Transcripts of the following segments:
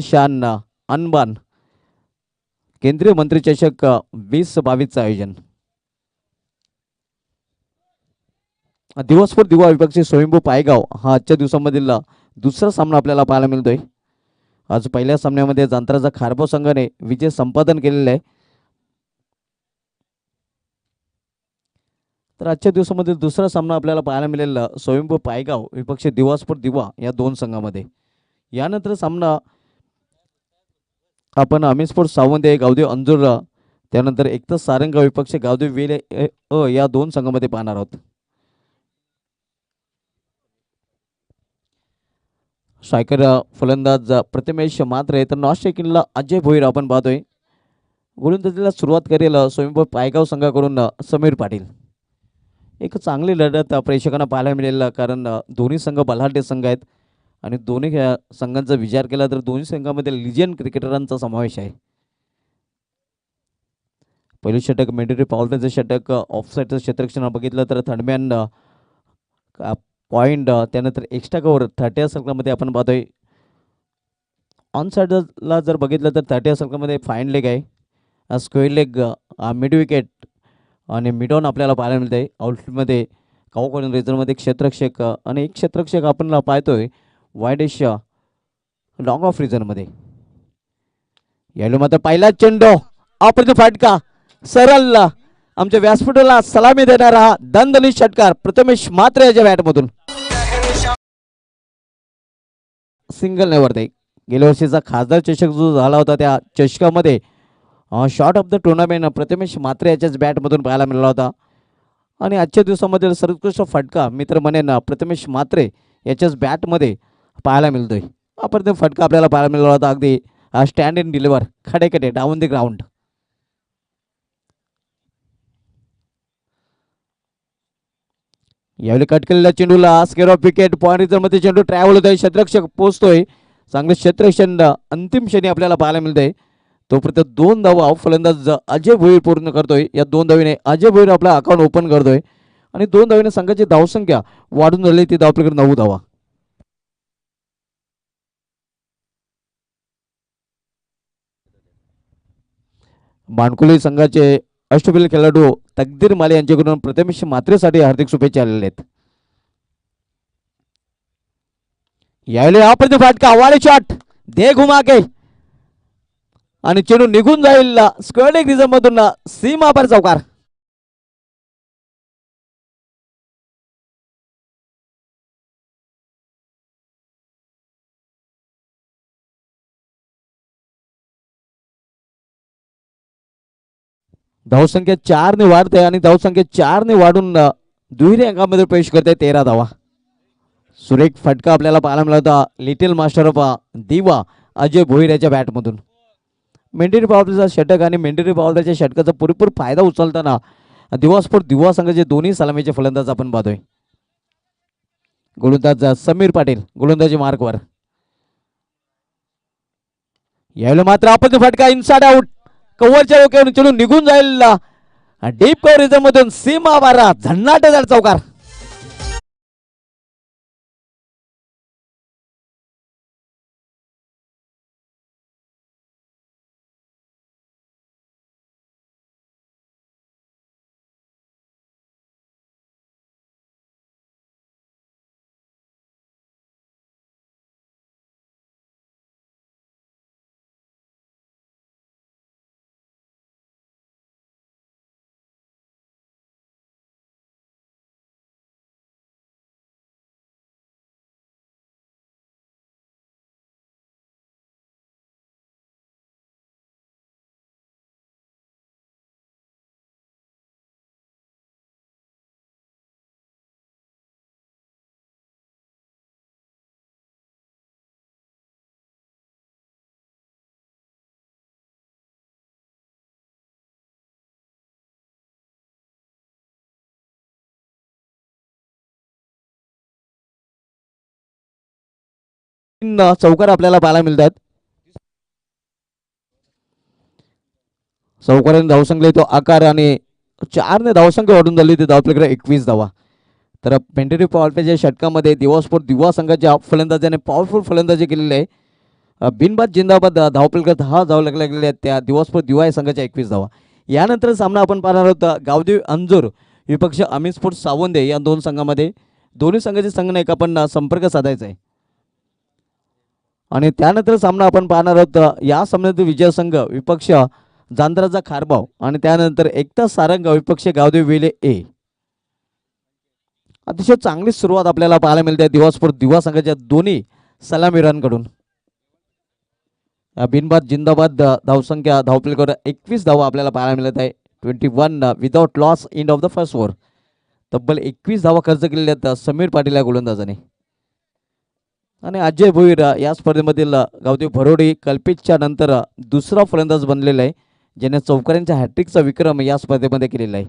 शान अनबान केंद्रीय मंत्री चषक 2022 आयोजन दिवसभर दिवा विभागचे स्वयंभू पायगाव हा आजच्या दिवसामधील दुसरा सामना आपल्याला पाहायला मिळतोय. आज पहिल्या सामन्यामध्ये जांत्राचा खारबो संघाने विजय संपादन केलेला आहे. तर आजच्या दिवसामध्ये दुसरा सामना आपल्याला पाहायला मिळेल स्वयंभू पायगाव विपक्ष दिवासपूर दिवा या दोन संघामध्ये. यानंतर सामना आपण अमेसपूर सावंत गावदेव अंजूर त्यानंतर एकतर सारंगाव विपक्ष गावदेव वेले या दोन संघामध्ये पाहणार आहोत. स्ट्रायकर फलंदाज प्रथमेश मात्रे तर नॉन स्ट्रायकिंगला अजय भोईर आपण पाहतोय. गोलंदाजीला सुरुवात करेल स्वयंभू पायगाव संघाकडून समीर पाटील. एक चांगली लढत प्रेक्षकांना पाहायला मिळेल कारण दोन्ही संघ बलाढ्य संघ आहेत आणि दोन्ही संघांचा विचार केला तर दोन्ही संघामध्ये लिजंड क्रिकेटरांचा समावेश आहे. पहिलं षटक मेंढरी पावलाचं षटक ऑफसाईडचं क्षेत्ररक्षण बघितलं तर थर्डमॅन पॉईंट त्यानंतर एक्स्ट्रा कव्हर 30 सर्कलमध्ये आपण पाहतोय. ऑन साईडला जर बघितलं तर 30 सर्कलमध्ये फाईन लेग आहे. स्क्वेअर लेग मिड विकेट आणि मिडॉन आपल्याला पाहायला मिळते. आउटफील्डमध्ये काउकॉर्नर रेझरमध्ये क्षेत्ररक्षक आणि एक क्षेत्ररक्षक आपण पाहतोय वायडेश लॉंग ऑफ रिझनमध्ये. यावेळी मात्र पहिला चेंडू अप्रतिम फाटका सरळ आमच्या व्यासपीठाला सलामी देणारा दणदणीत षटकार प्रथमेश मात्रे याच्या बॅटमधून सिंगल नेवरते. गेल्या वर्षीचा खासदार चषक जो झाला होता त्या चषकामध्ये shot of the tournament Prathamesh Mhatre याच्याच बॅटमधून पाहायला मिळाला होता आणि आजच्या दिवसामध्ये सर्वोत्कृष्ट फटका मित्र म्हणेन प्रथमेश मात्रे याच्याच बॅटमध्ये पाहायला मिळतोय. अप्रतिम फटका आपल्याला पाहायला मिळाला होता अगदी स्टँड इन डिलिव्हर खडे डाऊन द ग्राउंड. यावेळी कट केलेल्या चेंडूला स्केअर ऑफ विकेट पॉईंट रिझनमध्ये चेंडू ट्रॅव्हल होतोय. क्षेत्ररक्षक पोहोचतोय. चांगले क्षेत्ररक्षण अंतिम क्षणी आपल्याला पाहायला मिळतंय. तोपर्यंत 2 धावा फलंदाज अजय भोईर पूर्ण करतोय. या 2 धावीने अजय भोईर आपला अकाउंट ओपन करतोय आणि 2 धावीने संघाची धावसंख्या वाढून झाली ती धावपलीकडे 9 धावा. मानकुली संघाचे अष्टपैलू खेळाडू तकदीर माले यांच्याकडून प्रथमेश मात्रेसाठी हार्दिक शुभेच्छा आलेल्या आहेत. यावेळी अप्रतिम फाटका वाळे शॉट दे घुमा के आणि चेंडू निघून जाईल स्क्वेअर लेग रिझन मधून सीमापार चौकार. धावसंख्या 4 ने वाढते आणि धावसंख्या 4 ने वाढून दुहेरी अंकामध्ये प्रवेश करते 13 धावा. सुरेख फटका आपल्याला पाहायला मिळाला लिटिल मास्टर ऑफ दिवा अजय भोईर याच्या बॅटमधून. मेंढरी पावलाचा षटक आणि मेंढरी पावलाच्या षटकाचा पुरेपूर फायदा उचलताना दिवासपूर दिवा संघाचे दोन्ही सलामीचे फलंदाज आपण पाहतोय. गोलंदाज समीर पाटील गोलंदाजी मार्कवर. यावेळी मात्र आपण फटका इनसाइड आउट कव्हरच्या डोक्यावरून चेंडू निघून जाईल डीप कव्हर रिझन मधून सीमा बारा झन्नाटेदार चौकार. चौकार आपल्याला पाहायला मिळतात. चौकाराने धावसंख्या तो आकार आणि 4 ने धावसंख्या वाढून झाली ती धावपलीकडे 21 धावा. तर पेंटेरी पॉवरच्या षटकामध्ये दिवासपूर दिवा संघाच्या फलंदाजाने पॉवरफुल फलंदाजी केलेली आहे. बिनबाद जिंदाबाद धावपल करत हा धाव लागलेल्या त्या दिवसभर दिवा या संघाच्या 21 धावा. यानंतर सामना आपण पाहणार आहोत गावदेवी अंजूर विपक्ष अमित स्पोर्ट्स सावंदे या दोन संघामध्ये. दोन्ही संघाचे संघनायक आपण संपर्क साधायचा आहे. आणि त्यानंतर सामना आपण पाहणार आहोत या सामन्यातील विजय संघ विपक्ष जांजराचा खारबाव आणि त्यानंतर एकता सारंग विपक्ष गावदेवी वेले ए. अतिशय चांगली सुरुवात आपल्याला पाहायला मिळते दिवसभर दिवा संघाच्या दोन्ही सलामीरांकडून. बिनबाद जिंदाबाद धावसंख्या धावपलीकर 21 धावा आपल्याला पाहायला मिळत आहे. 21 without loss end of the first over. तब्बल 21 धावा खर्च केलेल्या आहेत समीर पाटील या गोलंदाजाने. आणि अजय भोईर या स्पर्धेमधील गावदेव भरोडी कल्पितच्या नंतर दुसरा फलंदाज बनलेला आहे, ज्याने चौकाऱ्यांच्या हॅट्रिकचा विक्रम या स्पर्धेमध्ये केलेला आहे.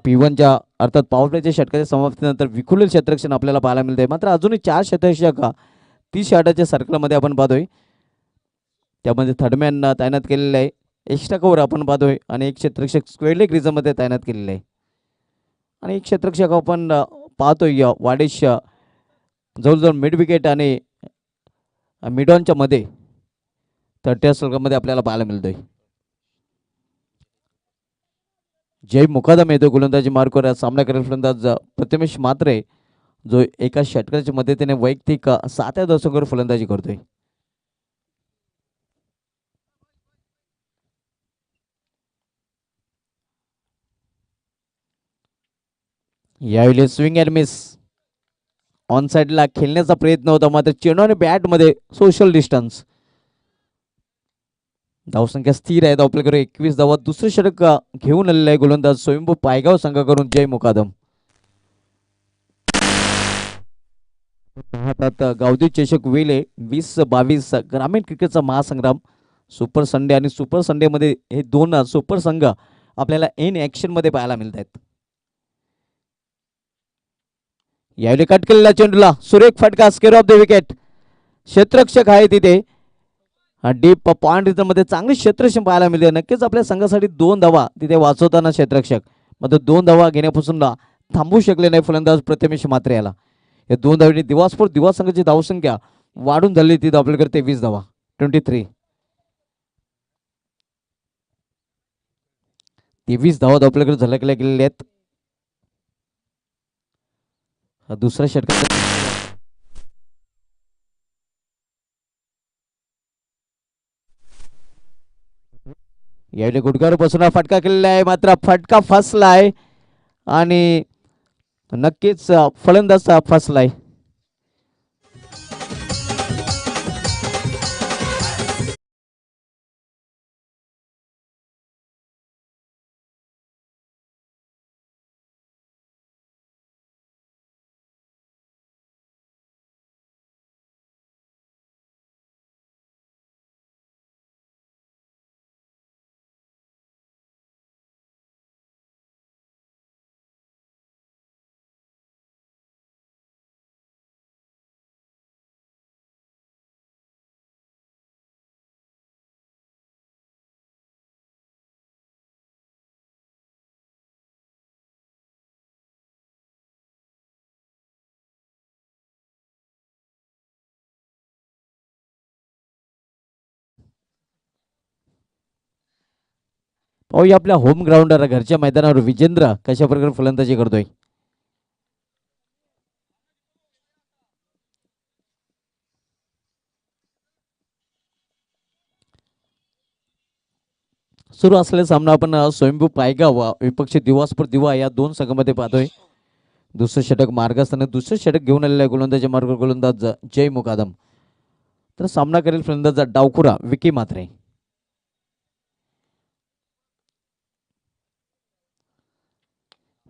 P1च्या अर्थात पॉवर प्लेच्या षटकाच्या समाप्तीनंतर विखुरलेले क्षेत्ररक्षण आपल्याला पाहायला मिळते. मात्र अजूनही 4 क्षेत्ररक्षक 30 षटकाच्या सर्कलमध्ये आपण पाहतोय. त्यामध्ये थर्डमॅन तैनात केलेला आहे. एक्स्ट्रा कव्हर आपण पाहतोय आणि एक क्षेत्ररक्षक स्क्वेअर लेग रिझममध्ये तैनात केलेला आहे. आणि एक क्षेत्ररक्षक आपण पाहतोय वाडेश जवळजवळ मिड विकेट आणि मिडॉनच्या मध्ये 30 सर्कलमध्ये आपल्याला पाहायला मिळतोय. जय मुकादम येतो गोलंदाजी मार्कवर. सामना करेल फलंदाज प्रथमेश मात्रे, जो एका षटकाच्या मदतीने वैयक्तिक 7 दशकांवर फलंदाजी करतोय. यावेळी स्विंग अँड मिस ऑन साइडला खेळण्याचा प्रयत्न होता, मात्र चेंडू आणि बॅटमध्ये सोशल डिस्टन्स. धावसंख्या स्थिर आहे. धावपलीकडे 21 धावा. दुसरे षटक घेऊन आलेला आहे गोलंदाज स्वयंभू पायगाव संघाकडून जय मुकादम. हातात गावदेवी चषक वेले 2022 ग्रामीण क्रिकेटचा महासंग्राम सुपर संडे आणि सुपर संडे मध्ये हे दोन सुपर संघ आपल्याला इन ऍक्शन मध्ये पाहायला मिळत आहेत. यावेळी कट केलेला चेंडूला सुरेख फटका स्केअर ऑफ द विकेट. क्षेत्ररक्षक आहे तिथे डीप पॉइंट रिझन मध्ये चांगली क्षेत्ररक्षण पाहायला मिळते. नक्कीच आपल्या संघासाठी 2 धावा तिथे वाचवताना क्षेत्ररक्षक, मात्र 2 धावा घेण्यापासून थांबू शकले नाही फलंदाज प्रथमेश मात्रे याला. या 2 धावांनी दिवा संघाची धावसंख्या वाढून झाली ती आपल्याकडे 23 धावा 23. 23 धावा आपल्याकडे झलकल्या गेलेल्या आहेत. दुसऱ्या षटकात यावेळी गुडघ्यावर बसून फटका केलेला आहे, मात्र फटका फसलाय आणि नक्कीच फलंदाज फसलाय. पाहूया आपल्या होम ग्राउंडवर घरच्या मैदानावर विजेंद्र कशा प्रकारे फलंदाजी करतोय. सुरू असलेला सामना आपण स्वयंभू पायगाव विपक्ष दिवासपूर दिवा या 2 संघामध्ये पाहतोय. दुसरं षटक मार्गस्थान दुसरं षटक घेऊन आलेलं आहे गोलंदाजी मार्ग गोलंदाज जय मुकादम. तर सामना करेल फलंदाज डावखुरा विकी मात्रे.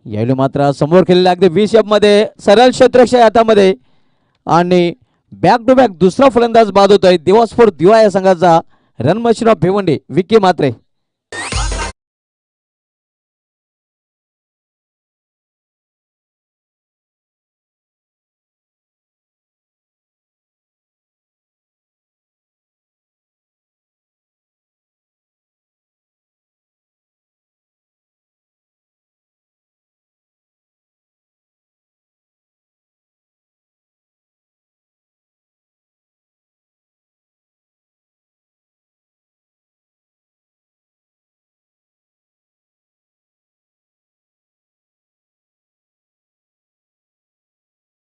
यावेळी मात्र समोर खेळलेला अगदी 20 मध्ये सरळ क्षेत्ररक्षक हातामध्ये आणि बॅक टू बॅक दुसरा फलंदाज बाद होतोय दिवासपूर दिवा या संघाचा run machine of Bhiwandi Vicky Mhatre.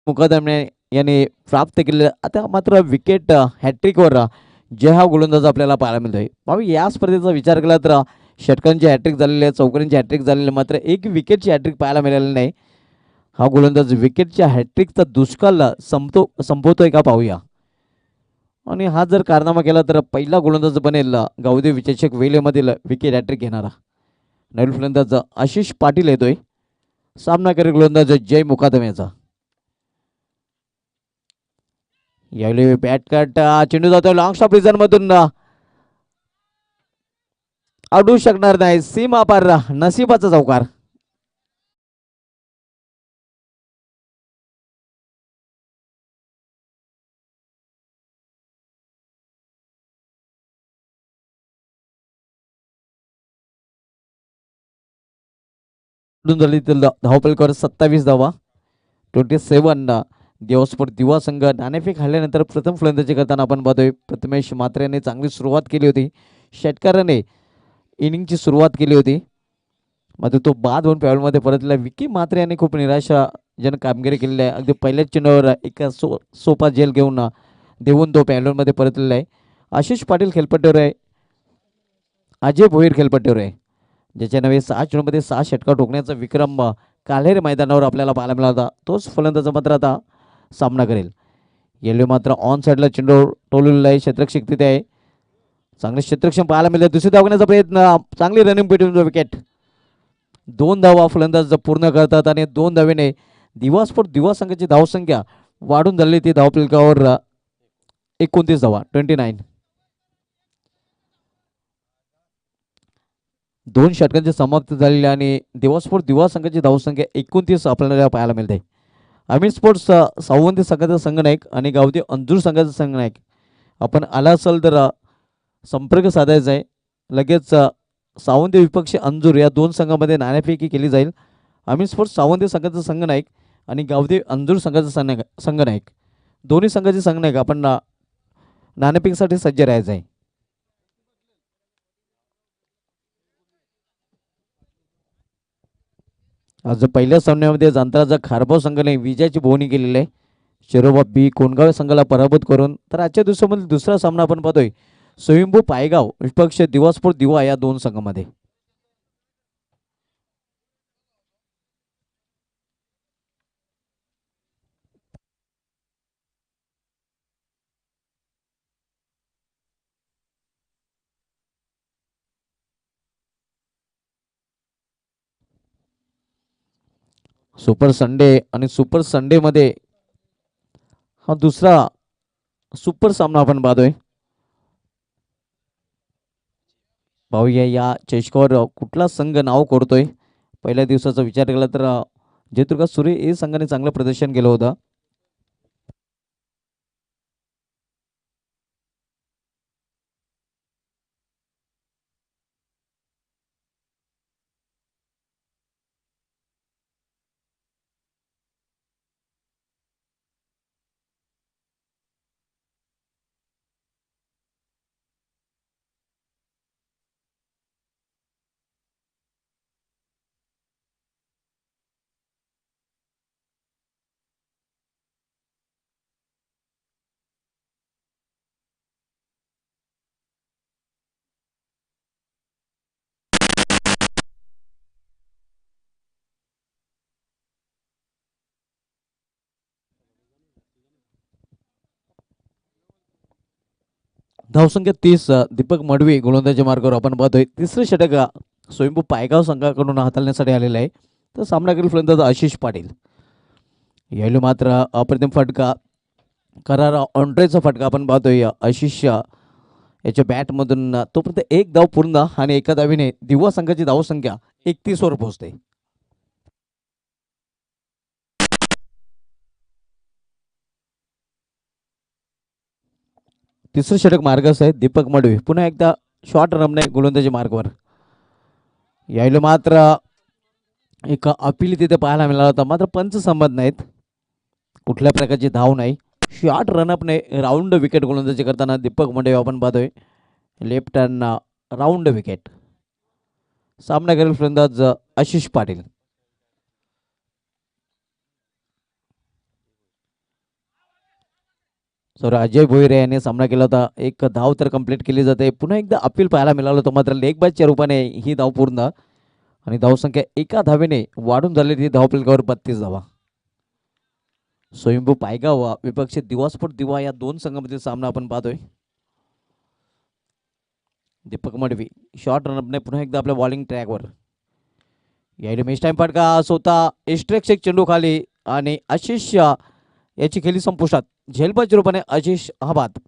मुकादमे याने प्राप्त केलेलं. आता मात्र विकेट हॅट्रिकवर जे हा गोलंदाज आपल्याला पाहायला मिळतोय. भाऊ या स्पर्धेचा विचार केला तर षटकांची हॅट्रिक झालेली आहे, चौकांची हॅट्रिक झालेली आहे, मात्र एक विकेटची हॅट्रिक पाहायला मिळालेली नाही. हा गोलंदाज विकेटच्या हॅट्रिकचा दुष्काळ संपवतोय का पाहूया. आणि हा जर कारनामा केला तर पहिला गोलंदाज बनेल गावदेव विचषक वेलेमधील विकेट हॅट्रिक घेणारा. नवीन फलंदाज आशिष पाटील येतोय. सामनाकारी गोलंदाज जय मुकादम याचा. यावेळी बॅट कट चेंडू जातोय लॉंग स्टॉप रिझन मधून अडू शकणार नाही. सीमा पार नशिबाचा चौकार. धावपलकर 27 धावा 27. दिवसभर दिवा संघ नाणेफेक हल्ल्यानंतर प्रथम फलंदाजी करताना आपण पाहतोय प्रथमेश मात्रे यांनी चांगली सुरुवात केली होती. षटकाराने इनिंगची सुरुवात केली होती, मात्र तो बाद होऊन पॅवलमध्ये परतला. विकी मात्रे यांनी खूप निराशाजनक कामगिरी केलेली आहे. अगदी पहिल्याच चेंडूवर एका सोपा झेल घेऊन देऊन तो पॅवलमध्ये परतलेला आहे. आशिष पाटील खेळपट्टीवर आहे, अजय भोईर खेळपट्टीवर आहे, ज्याच्या नवे 6 चेंडूमध्ये 6 षटकार ठोकण्याचा विक्रम काल्हेर मैदानावर आपल्याला पाहायला मिळाला. तोच फलंदाज मात्र आता सामना करेल. येलो मात्र ऑन साईडला चेंडू टोललेला आहे, क्षेत्ररक्षक तिथे आहे. चांगले क्षेत्ररक्षण पाहायला मिळेल. दुसरी धाव घेण्याचा प्रयत्न, चांगली रनिंग पेटून विकेट. 2 धावा फलंदाज पूर्ण करतात आणि 2 धावेने दिवा संघाची धावसंख्या वाढून झाली. ती धावफलकावर 29 धावा 29. 2 षटकांची समाप्ती झालेली आणि दिवा संघाची धावसंख्या 29 आपल्याला पाहायला मिळते. अमीर स्पोर्ट्स सावंती संघाचा संघनायक आणि गावदेव अंजूर संघाचा संघनायक आपण आला असाल तर संपर्क साधायचा आहे. लगेच सावंती विपक्ष अंजूर या 2 संघामध्ये नाणेफेकी केली जाईल. अमीर स्पोर्ट्स सावंती संघाचा संघनायक आणि गावदेव अंजूर संघाचा संघनायक दोन्ही संघाचे संघनायक आपण नाणेफेकीसाठी सज्ज राहायचं आहे. आज पहिल्या सामन्यामध्ये जांतराचा खारबाव संघाने विजयाची बोहणी केलेली आहे. शिरोबा बी कोणगाव संघाला पराभूत करून. तर आजच्या दिवसामध्ये दुसरा सामना आपण पाहतोय स्वयंभू पायगाव विपक्ष दिवासपूर दिवा या 2 संघामध्ये. सुपर संडे आणि सुपर संडे मध्ये हा दुसरा सुपर सामना आपण पाहतोय. पाहूया या चषकावर कुठला संघ नाव कोरतोय. पहिल्या दिवसाचा विचार केला तर जयदुर्गा सूर्य या संघाने चांगलं प्रदर्शन केलं होतं. धावसंख्या 30. दीपक मडवी गोलंदाजी मार्गावर आपण पाहतोय. तिसरे षटक स्वयंभू पायगाव संघाकडून हाताळण्यासाठी आलेलं आहे. तर सामनाकडील फलंदाज आशिष पाटील. यावेळी मात्र अप्रतिम फटका, करारा ऑन्ट्रेचा फटका आपण पाहतोय आशिष याच्या बॅटमधून. तोपर्यंत 1 धाव पूर्ण आणि एका धावीने दिवा संघाची धावसंख्या 31 वर पोहोचते. तिसरं षटक मार्गास आहे. दीपक मडवी पुन्हा एकदा शॉर्ट रमणे गोलंदाजी मार्गावर. यावेळी मात्र एक अपील तिथे पाहायला मिळाला होता, मात्र पंच संबंध नाहीत, कुठल्या प्रकारची धाव नाही. शॉर्ट रनअपने राऊंड विकेट गोलंदाजी करताना दीपक मडवी आपण पाहतोय. Left hand round wicket. सामना करेल फलंदाज आशिष पाटील. सर अजय भोईर यांनी सामना केला होता. एक धाव तर कंप्लीट केली जाते. पुन्हा एकदा अपील पाहायला मिळालं होतं, मात्र लेग बायच्या रूपाने ही धाव पूर्ण आणि धावसंख्या एका धावेने वाढून झालेली धावफलकावर 32 धावा. स्वयंभू पायगाव विपक्ष दिवासपूर दिवा या दोन संघामधील सामना आपण पाहतोय. दीपक मडवी शॉर्ट रनअपने पुन्हा एकदा आपल्या बॉलिंग ट्रॅकवर. यायला मेच टाइम फटका स्वतः एस्ट्रेक्स एक चेंडू खाली आणि आशिष याची खेळी संपुष्टात. झेलबाजी रूपाने आशिष हा बाद.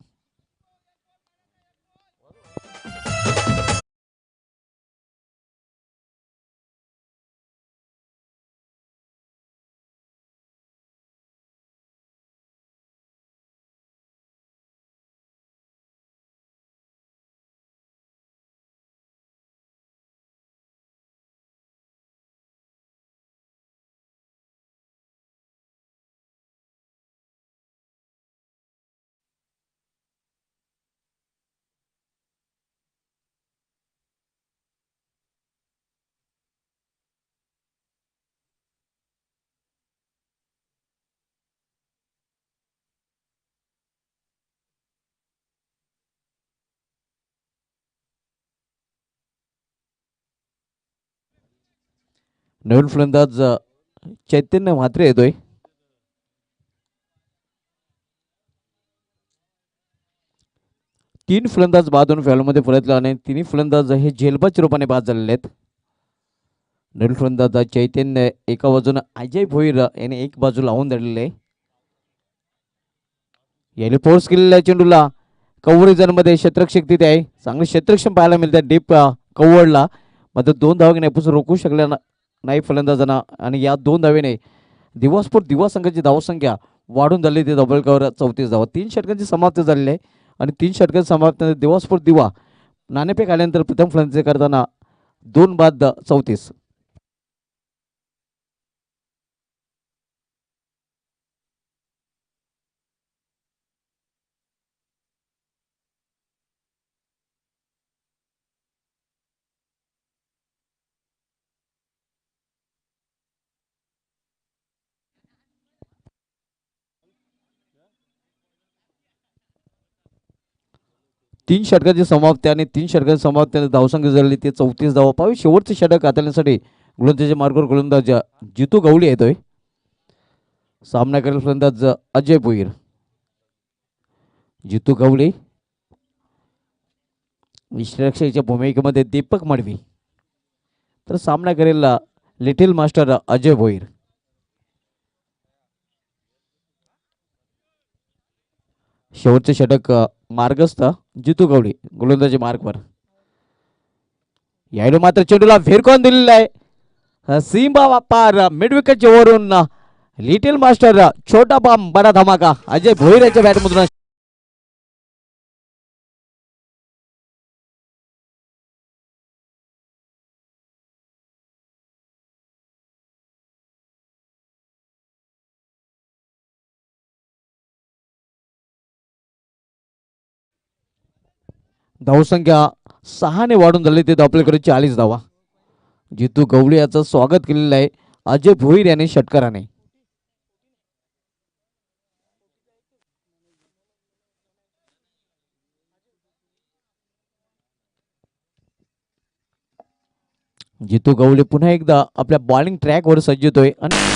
नवीन फलंदाज चैतन्य म्हात्रे येतोय. तीन फलंदाज बाद होऊन फॅलमध्ये परतले आणि तिन्ही फलंदाज हे झेलबाज रूपाने बाद झालेले आहेत. नवीन फलंदाज चैतन्य एका बाजूने अजय भोईर याने एक बाजू लावून धरलेले आहे. याने फोर्स केलेल्या चेंडूला कव्हर मध्ये क्षेत्ररक्षक तिथे आहे. चांगले क्षेत्ररक्षण पाहायला मिळतात डीप कव्हरला, मात्र दोन धावा घेण्यापासून रोखू शकल्या नाही फलंदाजांना आणि या दोन धावेने दिवसपूर दिवा संघाची धावसंख्या वाढून झाली. ते धावफलकावर 34 धावा. 3 षटकांची समाप्ती झालेली आहे आणि 3 षटकांची समाप्ती दिवसपूर दिवा नाणेफेक आल्यानंतर प्रथम फलंदाजी करताना 2 बाद 34. 3 षटकांची समाप्ती आणि 3 षटकांची समाप्ती धावसंख्या झाली ते 34 धावा. पाहू शेवटचे षटक हाताळण्यासाठी गोलंदाजीच्या मार्गावर गोलंदाज जितू गवळी येतोय. सामना करेल फलंदाज अजय भोईर. जितू गवळी विश्लेषकाच्या भूमिकेमध्ये दीपक मडवी, तर सामना करेल लिटिल मास्टर अजय भोईर. शेवटचे षटक मार्गस्थ जितू गवळी गोलंदाजी मार्गवर. यायला मात्र चेंडूला फेरकॉन दिलेला आहे. सीमा पार मिड विकेटच्या वरून लिटिल मास्टर छोटा बॉम्ब बडा धमाका अजय भोईर याच्या बॅटमधून. धावसंख्या 6 वाढून झाली ते आपल्याकडे 40 धावा. जितू गवळी याचं स्वागत केलेलं आहे अजय भोईर याने षटकाराने. जितू गवळी पुन्हा एकदा आपल्या बॉलिंग ट्रॅकवर सज्ज होतोय आणि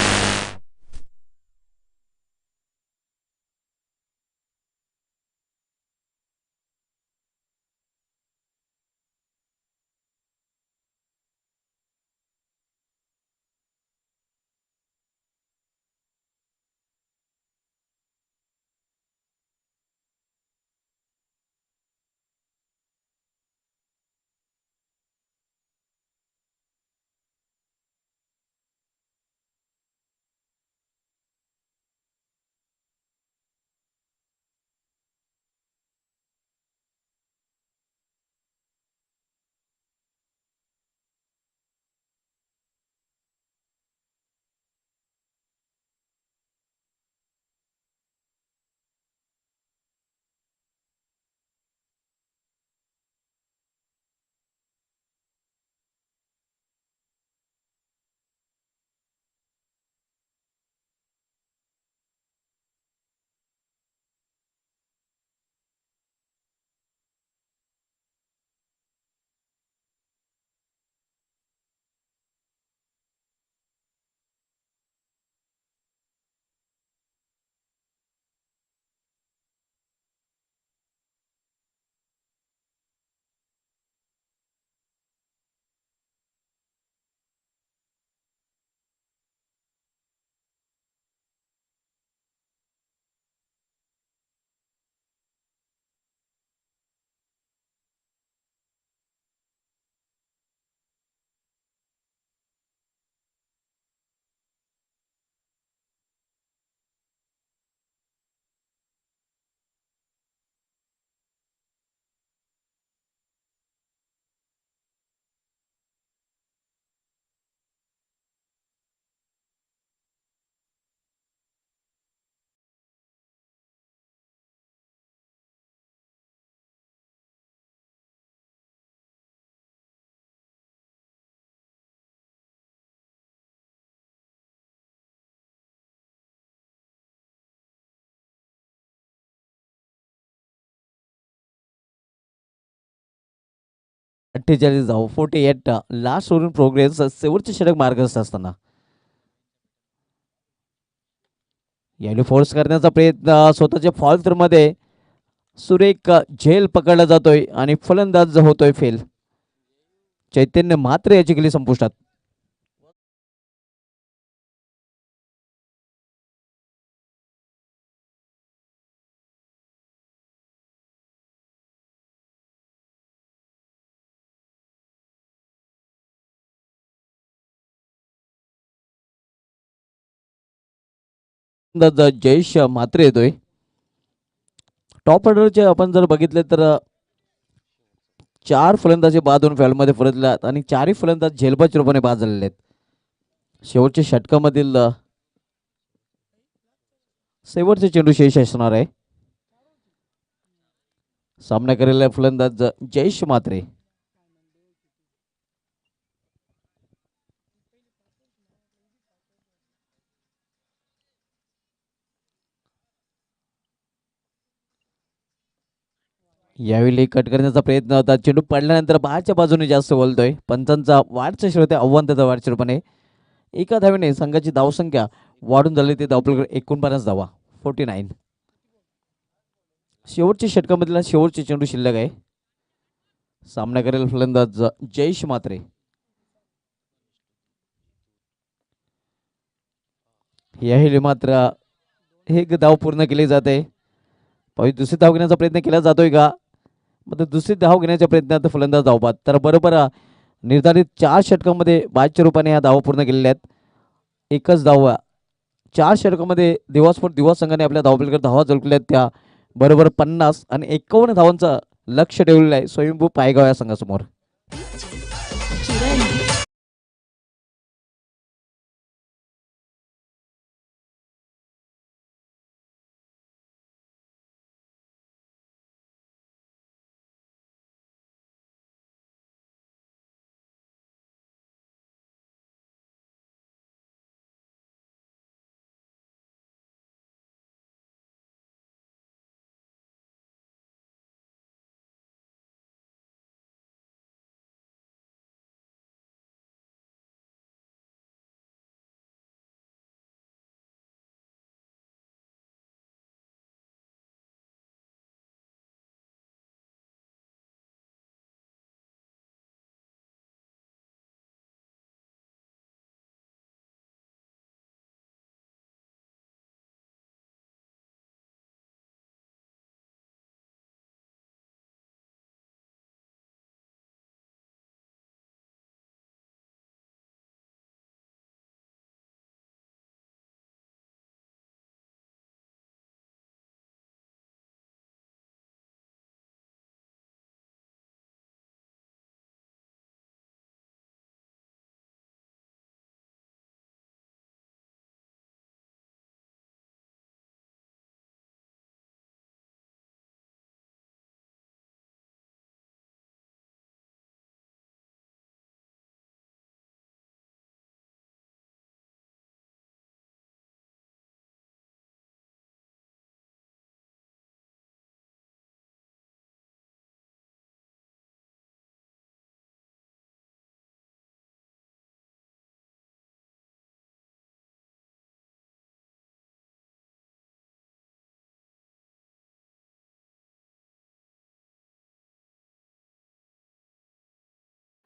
48 धाव 48 लास्ट ओव्हर प्रोग्रेस शेवटचे षटक मार्गस्थ असताना यावेळी फोर्स करण्याचा प्रयत्न स्वतःच्या फॉल मध्ये सुरेख झेल पकडला जातोय आणि फलंदाज जो होतोय फेल. चैतन्य मात्र याची गेली संपुष्टात. जयेश मात्र येतोय. टॉप ऑर्डरचे आपण जर बघितले तर चार फलंदाजी बाद होऊन फॅलमध्ये परतल्यात आणि चारही फलंदाज झेलबाज रूपाने बाद झालेले आहेत. शेवटच्या षटकामधील शेवटचे चेंडू शेष असणार आहे. सामना करेल फलंदाज जयेश मात्रे. यावेळी कट करण्याचा प्रयत्न होता. चेंडू पडल्यानंतर बाहेरच्या बाजूने जास्त बोलतोय. पंचांचा वाढच्या श्रोते आव्हान त्याचा वाढच्या रूपाने एका धावेने संघाची धावसंख्या वाढून झाली ते आपल्याकडे 49 धावा 49. शेवटच्या षटकामधला शेवटचे चेंडू शिल्लक आहे. सामना करेल फलंदाज जयेश मात्रे. यावेळी मात्र एक धाव पूर्ण केली जाते. दुसरी धाव घेण्याचा प्रयत्न केला जातोय का? मग दुसरी धाव घेण्याच्या प्रयत्नात फलंदाज धावतात तर बरोबर निर्धारित 4 षटकांमध्ये बादच्या रूपाने ह्या धावा पूर्ण केलेल्या आहेत. एकच धाव 4 षटकांमध्ये दिवस संघाने आपल्या धावपलीकडे धावा झळकल्या आहेत त्या बरोबर 50 आणि 51 धावांचं लक्ष ठेवलेलं आहे स्वयंभू पायगाव या संघासमोर.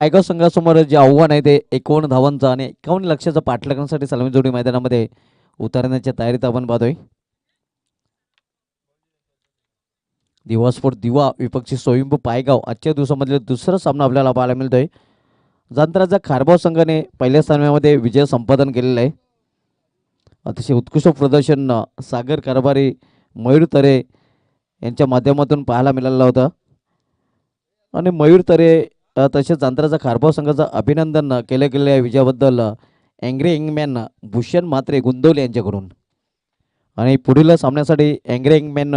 पायगाव संघासमोर जे आव्हान आहे ते 51 धावांचं आणि 51 लक्षाचं पाठलागांसाठी सलामी जोडी मैदानामध्ये उतरण्याच्या तयारीत आपण पाहतोय. दिवास्फोट दिवा विपक्षी स्वयंभू पायगाव आजच्या दिवसामधले दुसरा सामना आपल्याला पाहायला मिळतोय. जांतराचा खारबाव संघाने पहिल्या सामन्यामध्ये विजय संपादन केलेला आहे. अतिशय उत्कृष्ट प्रदर्शन सागर कारभारी मयूर तरे यांच्या माध्यमातून पाहायला मिळालं होतं आणि मयूर तरे तसेच जांतराचा खारबाव संघाचं अभिनंदन केले गेलेल्या विजयाबद्दल अँग्री इंगमॅन भूषण मात्रे गुंदवले यांच्याकडून आणि पुढील सामन्यासाठी अँग्री इंगमॅन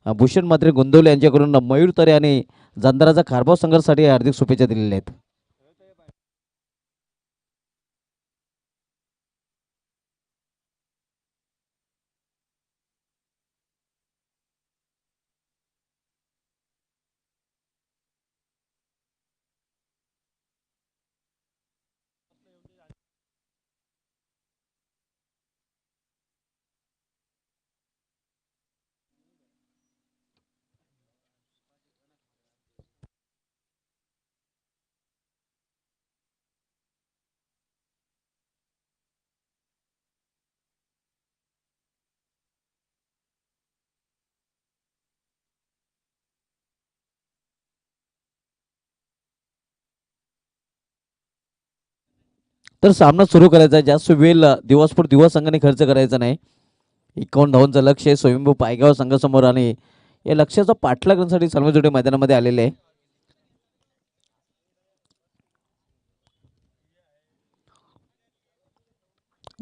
भूषण मात्रे गुंदवले यांच्याकडून मयूर तरे आणि जांतराचा खारबाव संघासाठी हार्दिक शुभेच्छा दिलेल्या आहेत. तर सामना सुरू करायचा आहे. जास्त वेळ दिवसपूर दिवा संघाने खर्च करायचा नाही. 51 धावांचं लक्ष आहे स्वयंभू पायगाव संघासमोर आणि या लक्ष्याचा पाठलाग करण्यासाठी सर्व जोडे मैदानामध्ये आलेले आहे.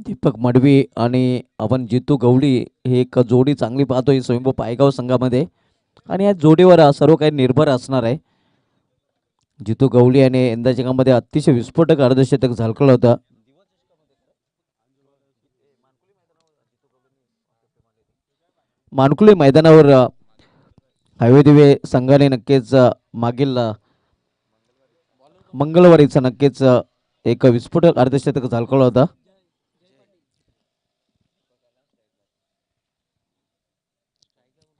दीपक मडवी आणि आपण जितू गवळी ही एक जोडी चांगली पाहतोय स्वयंभू पायगाव संघामध्ये आणि या जोडीवर सर्व काही निर्भर असणार आहे. जितू गवळी याने यंदाच्या काळामध्ये अतिशय विस्फोटक अर्धशतक झळकलं होतं. मानकुली मैदानावर हवे दिवे संघाने नक्कीच मागील मंगळवारीच नक्कीच एक विस्फोटक अर्धशतक झळकलं होतं.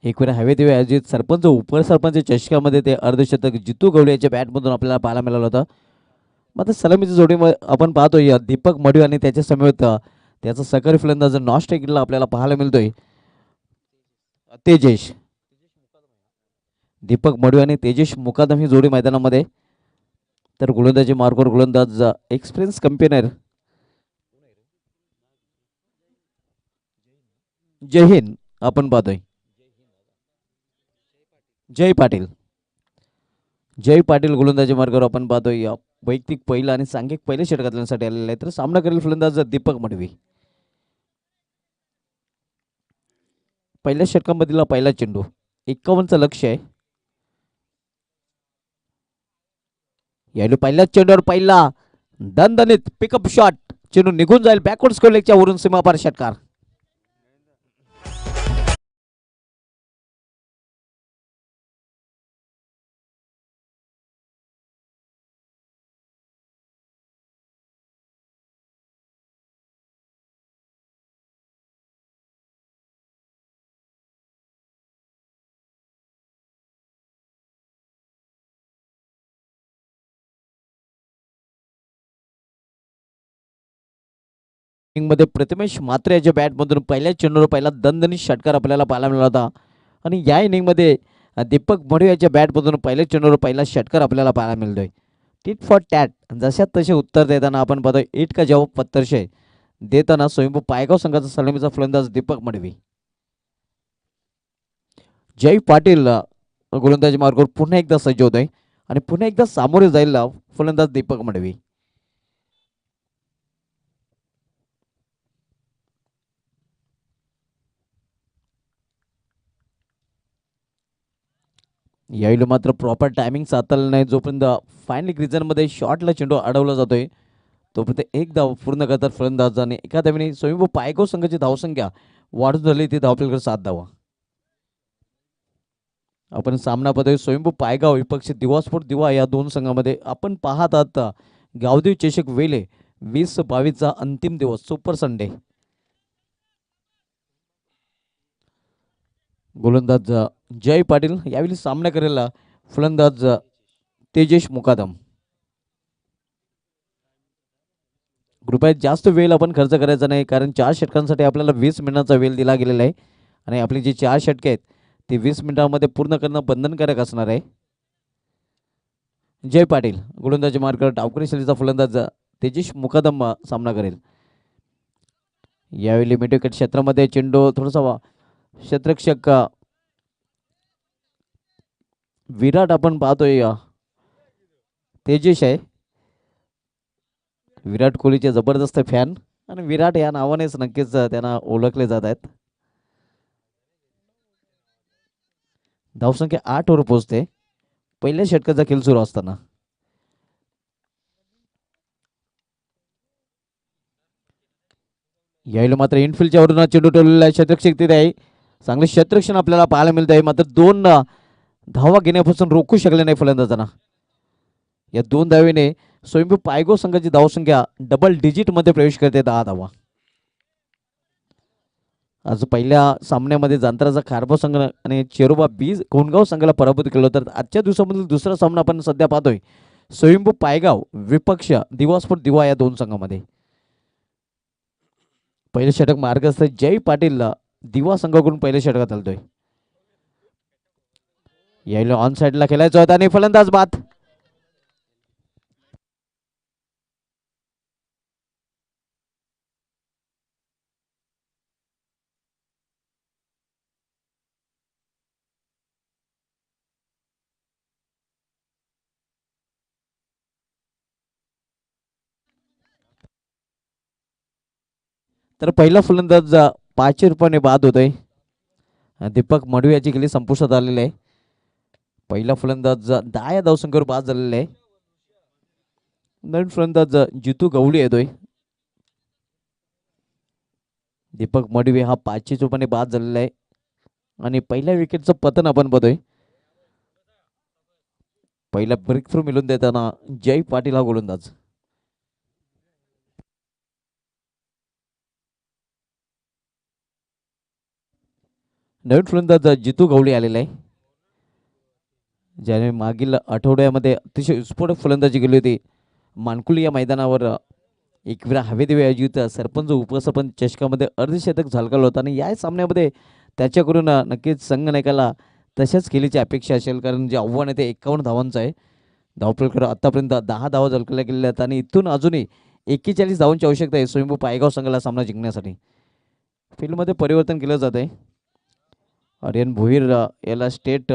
एक वेळा हवे दिवे आयोजित सरपंच उपसरपंच चषकामध्ये ते अर्धशतक जितू गवळी याच्या बॅटमधून आपल्याला पाहायला मिळालं होतं. मात्र सलामीची जोडी आपण पाहतोय दीपक मडवी आणि त्याच्या समेत त्याचा सहकारी फलंदाज नॉस्ट्रेकिटला आपल्याला पाहायला मिळतोय तेजेश. दीपक मडवी आणि तेजेश मुकादम ही जोडी मैदानामध्ये. तर गोलंदाजी मार्गवर गोलंदाज एक्सपिरियन्स कंपेनर जय हिंद आपण पाहतोय जय पाटील. जय पाटील गोलंदाजी मार्गावर आपण पाहतोय वैयक्तिक पहिला आणि सांघिक पहिल्या षटकातल्यासाठी आलेला आहे. तर सामना करेल फलंदाज दीपक मडवी. पहिल्या षटकामधील पहिला चेंडू 51चं लक्ष आहे. यावेळी पहिल्याच चेंडूवर पहिला दणदणीत पिकअप शॉट चेंडू निघून जाईल बॅकवर्ड स्कोर लेगच्या वरून सीमापार षटकार. मध्ये प्रथमेश मात्रे याच्या बॅटमधून पहिल्या चेंडूवर पहिला दणदणीत षटकार आपल्याला पाहायला मिळाला होता आणि या इनिंगमध्ये दीपक मडवी याच्या बॅटमधून पहिल्या चेंडूवर पहिला षटकार आपल्याला पाहायला मिळतोय. टिट फॉर टॅट जशात तसे उत्तर देताना आपण पाहतोय इट का जवाब पत्तरशे देताना स्वयंभू पायगाव संघाचा सलामीचा फलंदाज दीपक मडवी. जय पाटील गोलंदाजी मार्गावर पुन्हा एकदा सज्ज होतोय आणि पुन्हा एकदा सामोरे जाईल फलंदाज दीपक मडवी. यावेळी मात्र प्रॉपर टायमिंग साधलेलं नाही. जोपर्यंत फायनल रिझनमध्ये शॉटला चेंडू अडवला जातोय तोपर्यंत एक धाव पूर्ण करतात फलंदाजाने. एका धावेने स्वयंभू पायगाव संघाची धावसंख्या वाढून झाली ती धावपलीकडे 7 धावा. आपण सामना पाहतोय स्वयंभू पायगाव विपक्ष दिवास्फोट दिवा या दोन संघामध्ये. आपण पाहत आहात गावदेव चषक वेले 2022चा अंतिम दिवस सुपर संडे. गोलंदाज जय पाटील यावेळी सामना करेल फलंदाज तेजेश मुकादम. कृपया जास्त वेळ आपण खर्च करायचा नाही कारण 4 षटकांसाठी आपल्याला 20 मिनिटांचा वेळ दिला गेलेला आहे आणि आपली जी 4 षटके आहेत ती 20 मिनिटांमध्ये पूर्ण करणं बंधनकारक असणार आहे. जय पाटील गोलंदाजी मार्ग डावकरी शैलीचा फलंदाज तेजेश मुकादम सामना करेल. यावेळी मिड विकेट क्षेत्रामध्ये चेंडू थोडासा क्षेत्ररक्षक विराट आपण पाहतोय तेजेश आहे. विराट कोहलीचे जबरदस्त फॅन आणि विराट या नावानेच नक्कीच त्यांना ओळखले जात आहेत. धावसंख्या 8 वर पोहोचते पहिल्या षटकाचा खेळ सुरू असताना. यावेळी मात्र इनफिल्डच्या वरून चेंडू टोललेला आहे. क्षेत्ररक्षक तिथे आहे. चांगले क्षेत्ररक्षण आपल्याला पाहायला मिळत आहे. मात्र 2 धावा घेण्यापासून रोखू शकले नाही फलंदाजांना. या 2 धावेने स्वयंभू पायगो संघाची धावसंख्या डबल डिजिट मध्ये प्रवेश करते 10 धावा. आज पहिल्या सामन्यामध्ये जांतराचा खारबा संघ आणि चेरोबा बीज कोणगाव संघाला पराभूत केलं. तर आजच्या दिवसामधील दुसरा सामना आपण सध्या पाहतोय स्वयंभू पायगाव विपक्ष दिवास्फोट दिवा या दोन संघामध्ये. पहिले षटक मार्गस्थ जय पाटील दिवा संघाकडून पहिले षटकात आलतोय. यायला ऑन साइडला खेळायचं होता आणि फलंदाज बाद. तर पहिला फलंदाज 5 रुपयाने बाद होतोय. दीपक मडवी याची गेली संपुष्टात आलेली आहे. पहिला फलंदाज 10 या धावसंख्येवर बाद झालेला आहे. नवीन फलंदाज जितू गवळी येतोय. दीपक मडवी हा 5 रुपयाने बाद झालेला आहे आणि पहिल्या विकेटचं पतन आपण बघतोय. पहिला ब्रेक थ्रू मिळून देताना जय पाटील हा गोलंदाज. नवीन फलंदाज जितू गवळी आलेला आहे, ज्याने मागील आठवड्यामध्ये अतिशय विस्फोटक फलंदाजी केली होती. मानकुली या मैदानावर एकविरा हवेदेवी आयोजित सरपंच उपसरपंच चषकामध्ये अर्धशतक झळकावलं होतं आणि या सामन्यामध्ये त्याच्याकडून नक्कीच संघनायकाला तशाच खेळीची अपेक्षा असेल, कारण जे आव्हान आहे ते 51 धावांचं आहे. धावपलकर आतापर्यंत 10 धावा झळकल्या गेलेल्या आहेत आणि इथून अजूनही 41 धावांची आवश्यकता आहे स्वयंभू पायगाव संघाला सामना जिंकण्यासाठी. फील्डमध्ये परिवर्तन केलं जात आहे. आर्यन भोईर याला स्टेट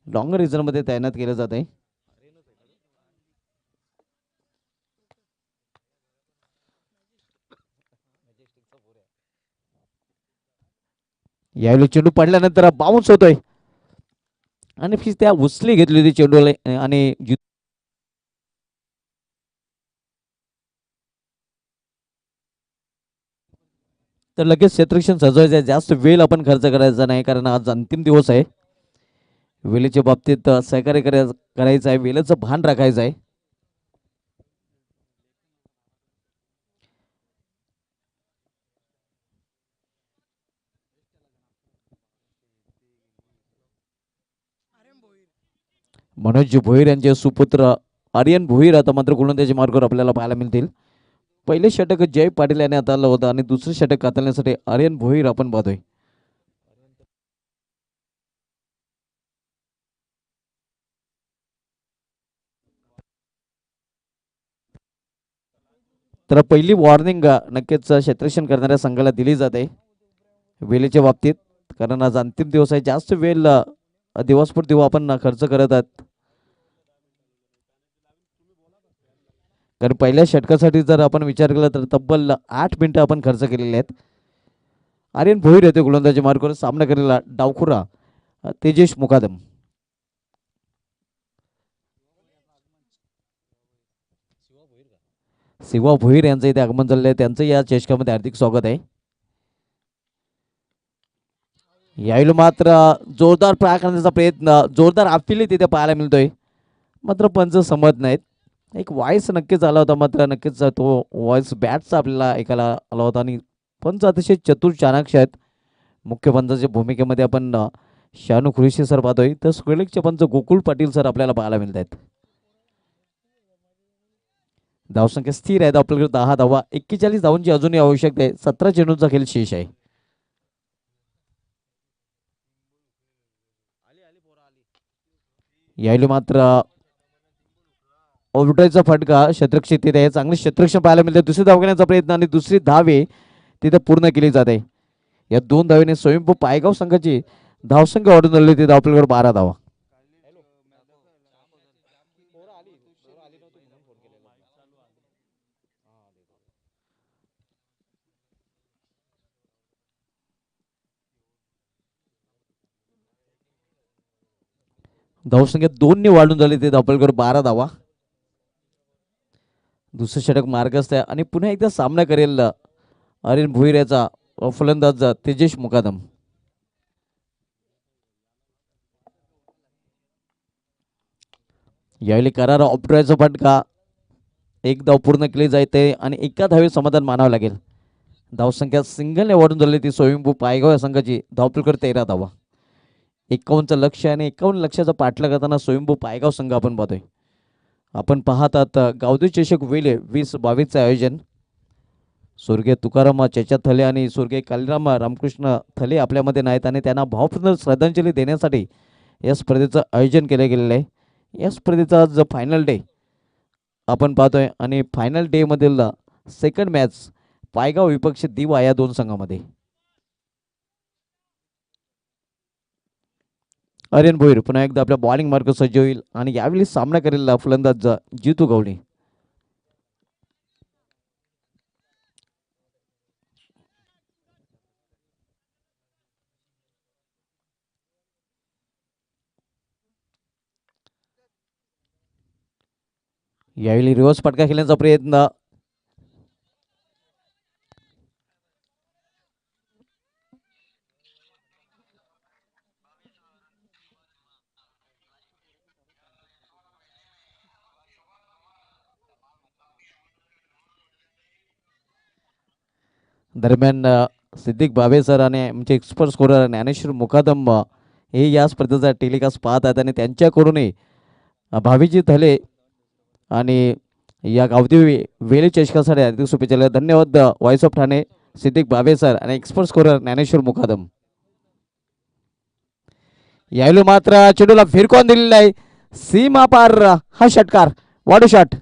लॉंग रिझर्वमध्ये तैनात केलं जात आहे. यावेळी चेंडू पडल्यानंतर बाउन्स होतोय आणि फिश त्या उचली घेतली होती चेंडूला आणि तर लगेच क्षेत्ररक्षण सजवायचं आहे. जास्त वेळ आपण खर्च करायचा नाही, कारण आज अंतिम दिवस आहे. वेळेच्या बाबतीत सहकार्य करायचं आहे, वेळेचं भान राखायचं आहे. मनोज भोईर यांचे सुपुत्र आर्यन भोईर आता मात्र गोलंदाजी मार्गावर आपल्याला पाहायला मिळतील. पहिले षटक जय पाटील याने हाताळलं होतं आणि दुसरे षटक हाताळण्यासाठी आर्यन भोईर आपण पाहतोय. तर पहिली वॉर्निंग नक्कीच क्षेत्ररक्षण करणाऱ्या संघाला दिली जाते वेळेच्या बाबतीत, कारण आज अंतिम दिवस आहे. जास्त वेळ दिवसभर दिवस आपण खर्च करत आहात, कारण पहिल्या षटकासाठी जर आपण विचार केला तर तब्बल 8 मिनिटं आपण खर्च केलेले आहेत. आर्यन भोईर येते गोलंदाजी मार्गावर सामना केलेला डावखुरा तेजेश मुकादम. शिवा भोईर यांचं इथे आगमन झालेलं आहे, त्यांचं या चषकामध्ये हार्दिक स्वागत आहे. यावेळी मात्र जोरदार प्रहार करण्याचा प्रयत्न, जोरदार अपील तिथे पाहायला मिळतोय, मात्र पंच समजत नाहीत. एक वॉइस नक्कीच आला होता, मात्र नक्कीच तो वॉइस बॅटचा आपल्याला ऐकायला आला होता आणि पंच अतिशय चतुर चाणाक्ष आहेत. मुख्य पंचाच्या भूमिकेमध्ये आपण शानू खुरेशी सर पाहतोय, तर स्क्वेलिकचे पंच गोकुळ पाटील सर आपल्याला पाहायला मिळत आहेत. धावसंख्या स्थिर आहे आपल्याकडे 10 धावा, 41 धावांची अजूनही आवश्यकता आहे. 17 चेंडूंचा खेळ शेष आहे. यावेळी मात्र ओव्हरटाईमचा फटका क्षेत्ररक्षण तिथे आहे, चांगले क्षेत्ररक्षण पाहायला मिळते. दुसरी धाव घेण्याचा प्रयत्न आणि दुसरी धावे तिथे पूर्ण केली जाते. या 2 धावेने स्वयंभू पायगाव संघाची धावसंख्या वाढून झाली तिथे आपल्याकडे 12 धावा. धावसंख्या 2 ने वाढून झाली तिथे आपल्याकडे 12 धावा. दुसरं षटक मार्गस्थ आहे आणि पुन्हा एकदा सामना करेल आर्यन भोईर याचा फलंदाज तेजेश मुकादम. यावेळी करार ऑपरेटरचा फटका, एक धाव पूर्ण केली जाते आणि एका धावे समाधान मानावं लागेल. धावसंख्या सिंगलने वाढून झाली ती स्वयंभू पायगाव या संघाची. धावपलकर 13 धावा. 51चं लक्ष आणि 51 लक्षाचा पाठला करताना स्वयंभू पायगाव संघ आपण पाहतोय. आपण पाहतात गावदेव चषक वेले 2022चं आयोजन. स्वर्गीय तुकाराम चेचा थले आणि स्वर्गीय कालीराम रामकृष्ण थले आपल्यामध्ये नाहीत आणि त्यांना भावपूर्ण श्रद्धांजली देण्यासाठी या स्पर्धेचं आयोजन केलं गेलेलं आहे. या स्पर्धेचा आज फायनल डे आपण पाहतोय आणि फायनल डे मधील सेकंड मॅच पायगाव विपक्ष दिवा या 2 संघामध्ये. आर्यन भोईर पुन्हा एकदा आपल्या बॉलिंग मार्ग सज्ज होईल आणि यावेळी सामना करेल फलंदाज जितू गवळी. यावेळी रिव्हर्स फटका खेळण्याचा प्रयत्न. दरम्यान सिद्दीक बाबे सर आणि आमचे एक्सपर्ट स्कोरर ज्ञानेश्वर मुकादम हे या स्पर्धेचा टेलिकास्ट पाहत आहेत आणि त्यांच्याकडूनही भावीजी थले आणि या गावठी वेळी चषकासाठी हार्दिक शुभेच्छा. धन्यवाद व्हॉइस ऑफ ठाणे सिद्दीक बाबे सर आणि एक्सपर्ट स्कोरर ज्ञानेश्वर मुकादम. यावेळी मात्र चेंडूला फिरकून दिलेला आहे सीमा पार हा षटकार वाडू शॉट.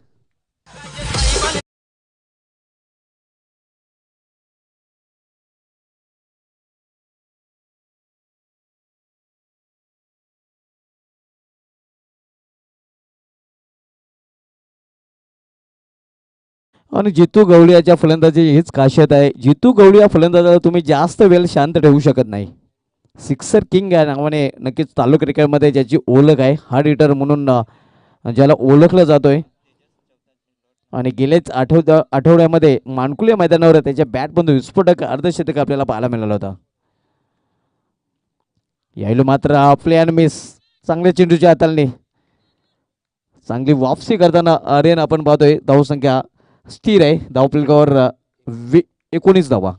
आणि जितू गवळीयाच्या फलंदाजी हीच खासियत आहे. जितू गवळी फलंदाजाला तुम्ही जास्त वेळ शांत ठेवू शकत नाही. सिक्सर किंग या नावाने नक्कीच तालुका क्रिकेटमध्ये ज्याची ओळख आहे, हार्ड हिटर म्हणून ज्याला ओळखलं जातोय. आणि गेलेच आठवड्यामध्ये मानकुले मैदानावर त्याच्या बॅटमधून विस्फोटक अर्धशतक आपल्याला पाहायला मिळाला होता. यायलो मात्र आपले आणि मिस चांगल्या चेंडूच्या हाताळणी चांगली वापसी करताना आर्यन आपण पाहतोय. धावसंख्या स्थिर आहे. धावफलकावर 19 धावा.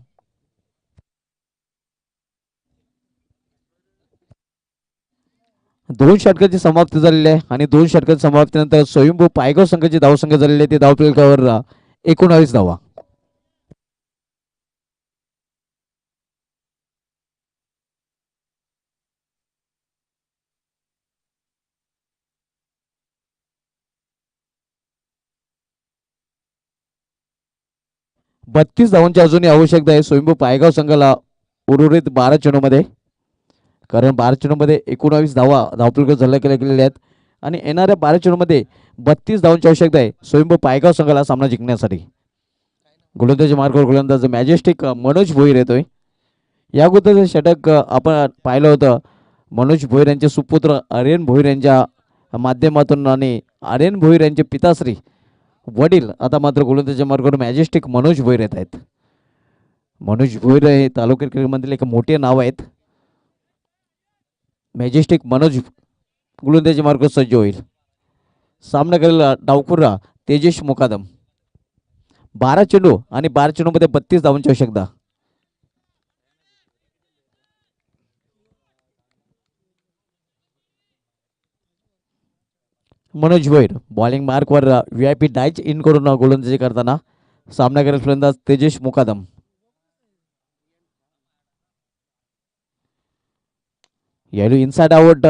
दोन षटकाची समाप्ती झालेली आहे आणि दोन षटकाच्या समाप्तीनंतर स्वयंभू पायगाव संघाची धावसंख्या झालेली आहे. ते धावफलकावर 19 धावा. बत्तीस धावांची अजूनही आवश्यकता आहे स्वयंभू पायगाव संघाला उर्वरित 12 चेंडूमध्ये. कारण 12 चेंडूमध्ये 19 धावा धावफलक झाल्या गेलेल्या आहेत आणि येणाऱ्या 12 चेंडूमध्ये 32 धावांची आवश्यकता आहे स्वयंभू पायगाव संघाला सामना जिंकण्यासाठी. गोलंदाजी मार्गावर गोलंदाज मॅजेस्टिक मनोज भोईर येतोय. या अगोदरचं षटक आपण पाहिलं होतं. मनोज भोईर यांचे सुपुत्र आर्यन भोईर यांच्या माध्यमातून आणि आर्यन भोईर यांचे पिताश्री वडील आता मात्र गोलंदाजी मार्गावर मॅजेस्टिक मनोज भोईर येत आहेत. मनोज भोईर हे तालुका क्रिकेटमधील एक मोठे नाव आहेत. मॅजेस्टिक मनोज गोलंदाजी मार्ग सज्ज होईल. सामना करेल डावखुरा तेजेश मुकादम. 12 चेंडू आणि 12 चेंडूमध्ये 32 धावांची आवश्यकता. मनोज भोईर बॉलिंग मार्कवर VIP डायच इन करून गोलंदाजी करताना सामना करेल फलंदाज तेजेश मुकादम. यावेळी इनसाइड आउट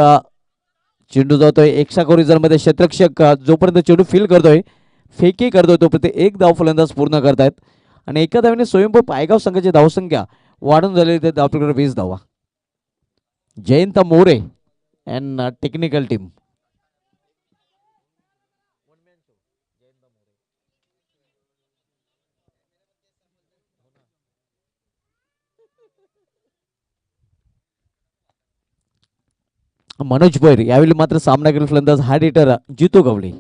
चेंडू जातोय एक्स्ट्रा कोरिजनमध्ये. क्षेत्ररक्षक जोपर्यंत चेंडू फील करतोय फेकी करतोय तोपर्यंत एक धाव फलंदाज पूर्ण करतायत आणि एका धावेने स्वयंभू पायगाव संघाची धावसंख्या वाढून झालेली ते धावफलकावर 20 धावा. Jayant More and technical team. Manoj Bhoir यावेळी मात्र सामना करेल फलंदाज हार्ड हिटर जितू गवळी.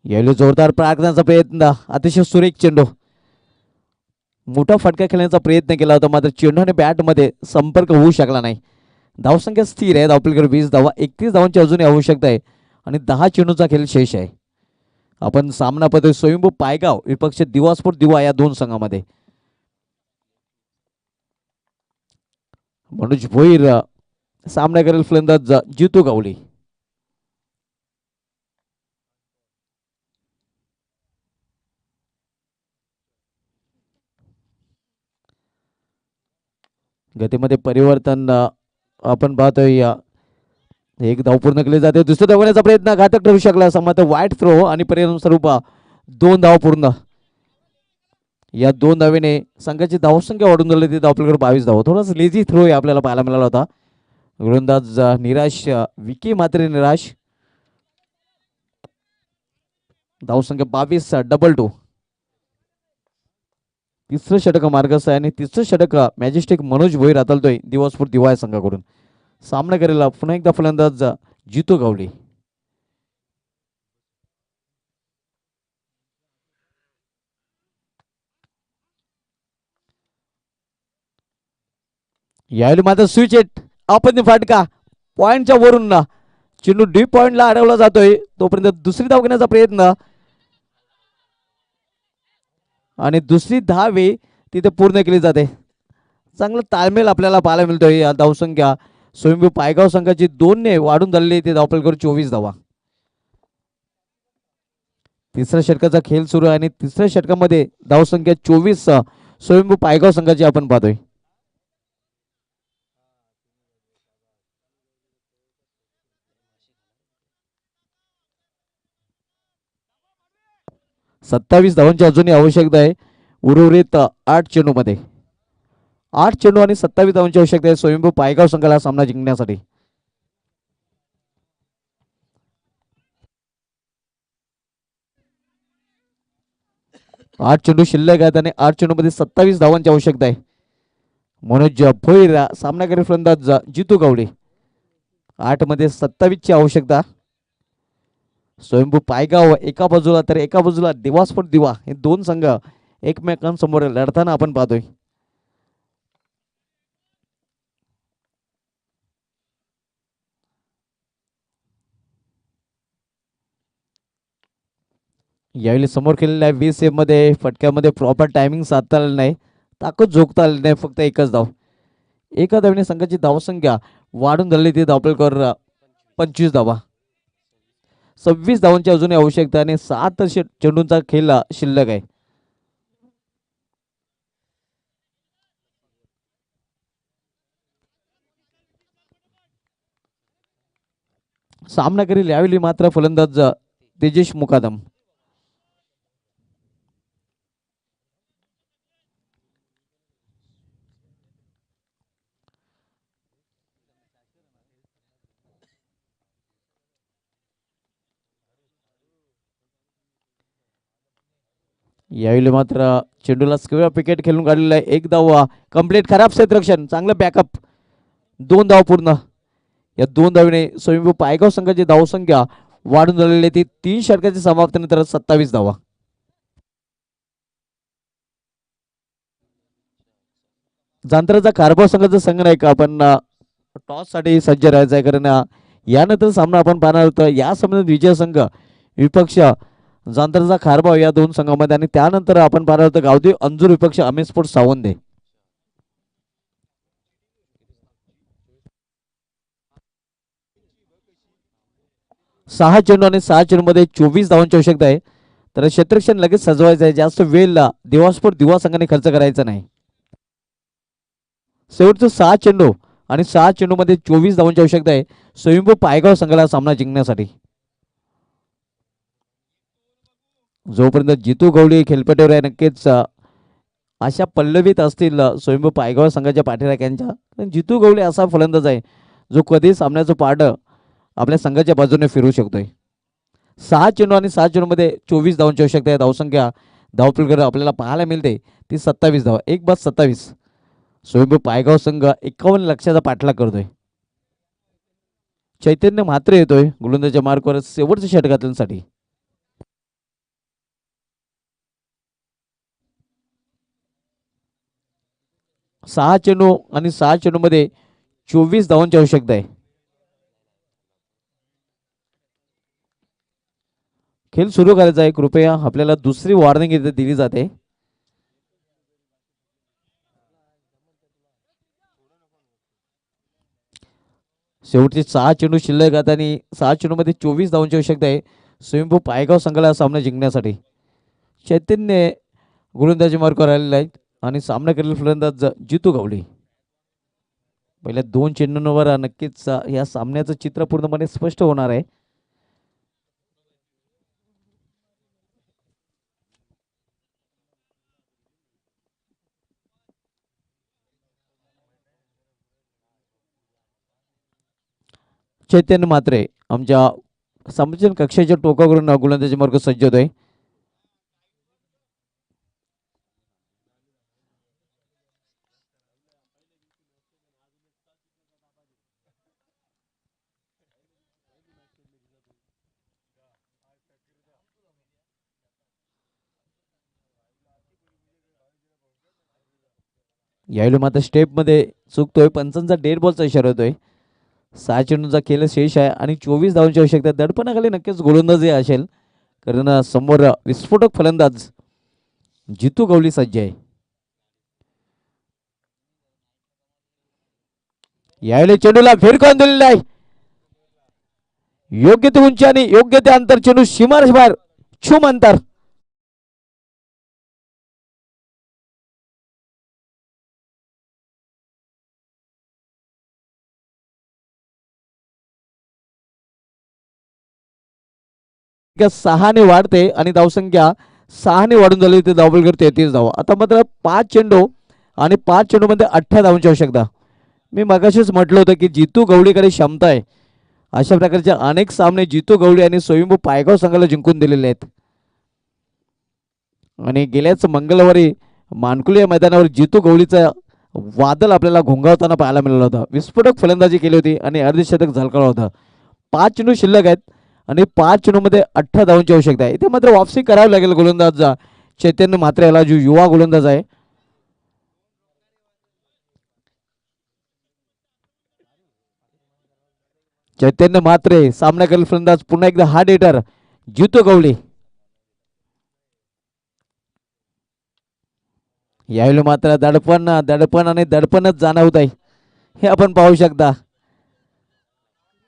यावेळी जोरदार प्रार्थनाचा प्रयत्न. अतिशय सुरेख चेंडू. मोठा फटका खेळण्याचा प्रयत्न केला होता मात्र चेंडूने बॅटमध्ये संपर्क होऊ शकला नाही. धावसंख्या स्थिर आहे. धावफलकावर 20 धावा. 31 धावांची अजूनही आवश्यकता आहे आणि 10 चेंडूचा खेळ शेष आहे. आपण सामना पद्धती स्वयंभू पायगाव विपक्ष दिवासपूर दिवा या दोन संघामध्ये. मनोज भोईर सामना करेल फलंदाज जितू गवळी. गतीमध्ये परिवर्तन आपण पाहतोय. एक धाव पूर्ण केली जाते. दुसऱ्या धावण्याचा प्रयत्न घातक ठरू शकला समोर वाईट थ्रो आणि परिणाम स्वरूप 2 धाव पूर्ण. या 2 धावेने संघाची धावसंख्या वाढून झाली ती धावफलकावर 22 धाव. थोडासा लेझी थ्रो आपल्याला पाहायला मिळाला होता. गोलंदाज निराश विकी मात्र निराश. धावसंख्या 22 डबल 2. तिसरं षटक मार्गस्थ आहे आणि तिसरं षटक मॅजेस्टिक मनोज भोईर हाताळतोय दिवसपूर दिवा या संघाकडून. सामना करेल पुन्हा एकदा फलंदाज जितू गावडे. यावेळी मात्र स्विच एट आपण फाटका पॉइंटच्या वरून ना चेंडू डीप पॉइंटला अडवला जातोय. तोपर्यंत दुसरी धाव घेण्याचा प्रयत्न आणि दुसरी धावे तिथे पूर्ण केली जाते. चांगलं ताळमेळ आपल्याला पाहायला मिळतोय. या धावसंख्या स्वयंभू पायगाव संघाची 2 ने वाढून झालेली ते धावपल 24 धावा. तिसऱ्या षटकाचा खेळ सुरू आहे आणि तिसऱ्या षटकामध्ये धावसंख्या 24 स्वयंभू पायगाव संघाची आपण पाहतोय. सत्तावीस धावांची अजूनही आवश्यकता आहे उर्वरित 8 मध्ये. 8 आणि 27 धावांची आवश्यकता आहे स्वयंभू पायगाव संघाला सामना जिंकण्यासाठी. 8 शिल्लक आहेत आणि 8 मध्ये 27 धावांची आवश्यकता आहे. मनोज भोईर सामना करेल फलंदाज जितू गावडे. 8 मध्ये 27 ची आवश्यकता. स्वयंभू पायगाव एका बाजूला तर एका बाजूला दिवास्फोट दिवा हे दोन संघ एकमेकांसमोर लढताना आपण पाहतोय. यावेळी समोर केलेल्या 20 मध्ये फटक्यामध्ये प्रॉपर टायमिंग साधता आलं नाही. ताकद झोकता आली नाही. फक्त एकच धाव. एका धावेने संघाची धावसंख्या वाढून झाली ती धावपलकर 25 धावा. 26 धावांची अजूनही आवश्यकता आणि 7 चेंडूंचा खेळ शिल्लक आहे. सामना करील यावेळी मात्र फलंदाज तेजेश मुकादम. यावेळी मात्र चेंडूला स्क्वेअर विकेट खेळून काढलेला आहे. एक धाव कंप्लीट. खराब क्षेत्ररक्षण. चांगलं बॅकअप. 2 धाव पूर्ण. या 2 धावेने स्वयंभू पायगाव संघाची धावसंख्या वाढून झालेली ती 3 षटकाच्या समाप्तीनंतर 27 धावा. जांत्राचा कारभार संघाचा संघ नाही का आपण टॉस साठी सज्ज राहायचं आहे. कारण यानंतर सामना आपण पाहणार होतो. या सामन्यात विजय संघ विपक्ष जांत्राचा खारबाव या दोन संघामध्ये आणि त्यानंतर आपण पाहणार होतो गावदेव अंजूर विपक्ष अमेश स्पोर्ट्स सावंदे. 6 चेंडू आणि 6 चेंडूमध्ये 24 धावांची आवश्यकता आहे. तर क्षेत्ररक्षण लगेच सजवायचं आहे. जास्त वेळ दिवास्फोट दिवा संघाने खर्च करायचा नाही. शेवटचं 6 चेंडू आणि 6 चेंडूमध्ये 24 धावांची आवश्यकता आहे स्वयंभू पायगाव संघाला सामना जिंकण्यासाठी. जोपर्यंत जितू गवळी खेळपट्टीवर आहे नक्कीच अशा पल्लवीत असतील स्वयंभू पायगाव संघाच्या पाठीराख्यांच्या. जितू गवळी असा फलंदाज आहे जो कधी सामन्याचं पारड आपल्या संघाच्या बाजूने फिरू शकतोय. 6 चेंडू आणि 6 चेंडूमध्ये 24 धावांची आवश्यकता आहे. धावसंख्या धावपलकर आपल्याला पाहायला मिळते ती 27 धावा. 1 बाद 27. स्वयंभू पायगाव संघ 51 लक्षाचा पाठलाग करतोय. चैतन्य मात्र येतोय गोलंदाजच्या मार्कवर शेवटच्या षटकातल्यासाठी. 6 चेंडू आणि 6 चेंडूमध्ये 24 धावांची आवश्यकता आहे. खेळ सुरू करायचा आहे. कृपया आपल्याला दुसरी वॉर्निंग इथे दिली जाते. शेवटचे 6 चेंडू शिल्लक आहेत आणि 6 चेंडूमध्ये 24 धावांची आवश्यकता आहे स्वयंभू पायगाव संघाला सामना जिंकण्यासाठी. चैतन्य गोलंदाजी मार्गावर आलेला आहे आणि सामना करेल फलंदाज जितू गवळी. पहिल्या 2 चेंडूंवर नक्कीच या सामन्याचं चित्र पूर्णपणे स्पष्ट होणार आहे. चैतन्य मात्रे आमच्या समजन कक्षाच्या टोकावरून गोलंदाजी मार्ग सज्ज होतोय. यावेळी मात्र स्टेपमध्ये चुकतोय. पंचांचा डेड बॉलचा इशारा होतोय. 6 चेंडूंचा खेळ शेष आहे आणि 24 धावांची आवश्यकता. दडपणाखाली नक्कीच गोलंदाजी असेल, कारण समोर विस्फोटक फलंदाज जितू गवळी सज्ज आहे. यावेळी चेंडूला फिरकावून दिलेला आहे. योग्य ते उंची आणि योग्य ते अंतर. चेंडू सीमारेष बाहेर, छुम अंतर. सहाने वाढते आणि धावसंख्या 6ने वाढून झाली. ते धावबलकर 33 धावा. आता मात्र 5 चेंडू आणि 5 चेंडूमध्ये 18 धावांची आवश्यकता. मी मगाशीच म्हटलं होतं की जितू गवळीकडे क्षमता आहे. अशा प्रकारचे अनेक सामने जितू गवळी आणि स्वयंभू पायगाव संघाला जिंकून दिलेले आहेत. आणि गेल्याच मंगळवारी मानकुली या मैदानावर जितू गवळीचा वादळ आपल्याला घोंगावताना पाहायला मिळाला होता. विस्फोटक फलंदाजी केली होती आणि अर्धशतक झळकवलं होतं. 5 चेंडू शिल्लक आहेत आणि 5 चेंडूमध्ये 18 धावांची आवश्यकता आहे. इथे मात्र वापसी करावी लागेल गोलंदाज चैतन्य म्हात्रे याला, जो युवा गोलंदाज आहे. चैतन्य म्हात्रे सामना करेल फलंदाज पुन्हा एकदा हार्ड हिटर जितू गवळी. यावेळी मात्र दडपण दडपण आणि दडपणच जाणवत आहे, हे आपण पाहू शकता.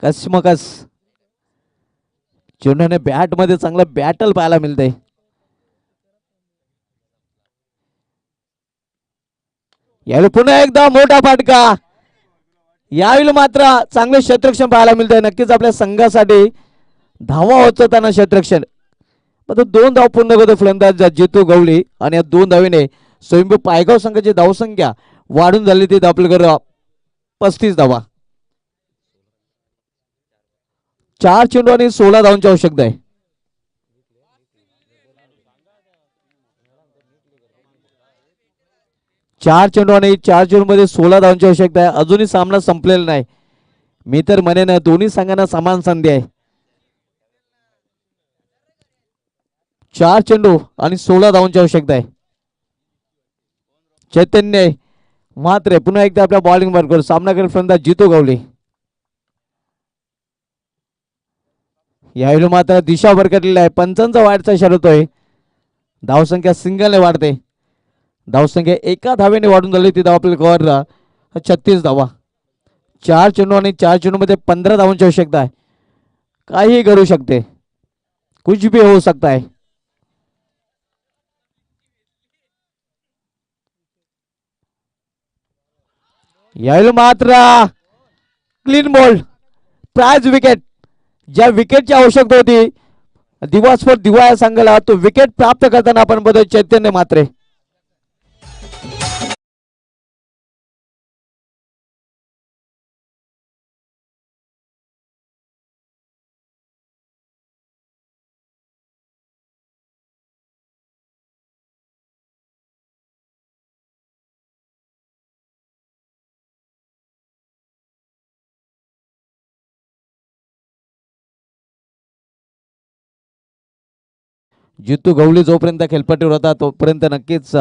कसमकस चेंडूने बॅट मध्ये चांगलं बॅटल पाहायला मिळतंय. यावेळी पुन्हा एकदा मोठा फाटका. यावेळी मात्र चांगले क्षेत्ररक्षण पाहायला मिळतंय. नक्कीच आपल्या संघासाठी धावा होत त्यांना क्षेत्ररक्षण. मात्र 2 धाव पूर्ण करतो फलंदाज जितू गवळी आणि या 2 धावीने स्वयंभू पायगाव संघाची धावसंख्या वाढून झाली. ती आपल्याकडे 35 धावा. 4 चेंडू आणि 16 धावांची आवश्यकता आहे. चार चेंडू आणि 4 चेंडू मध्ये 16 धावांची आवश्यकता आहे. अजूनही सामना संपलेला नाही. मी तर म्हणेन दोन्ही संघांना समान संधी आहे. 4 चेंडू आणि 16 धावांची आवश्यकता आहे. चैतन्य मात्र पुन्हा एकदा आपल्या बॉलिंग वर करू. सामना करेल फलंदाज जितू गवळी. यावेळी मात्र दिशा भरकटलेला आहे. पंचांचा वाढचा इशारा होतोय. धावसंख्या सिंगलने वाढते. धावसंख्या एका धावेने वाढून झाली. ती धाव आपल्याला कव्हर 36 धावा. 4 चेंडू आणि 4 चेंडू मध्ये 15 धावांची आवश्यकता आहे. काही घडू शकते, कुछ भी हो सकता है. यावेळी मात्र क्लीन बॉल, प्राइज विकेट. ज्या विकेटची आवश्यकता होती दिवसभर दिवा या संघाला, तो विकेट प्राप्त करताना आपण बघतोय चैतन्य म्हात्रे. जितू गवळी जोपर्यंत खेळपट्टीवर होता तोपर्यंत नक्कीच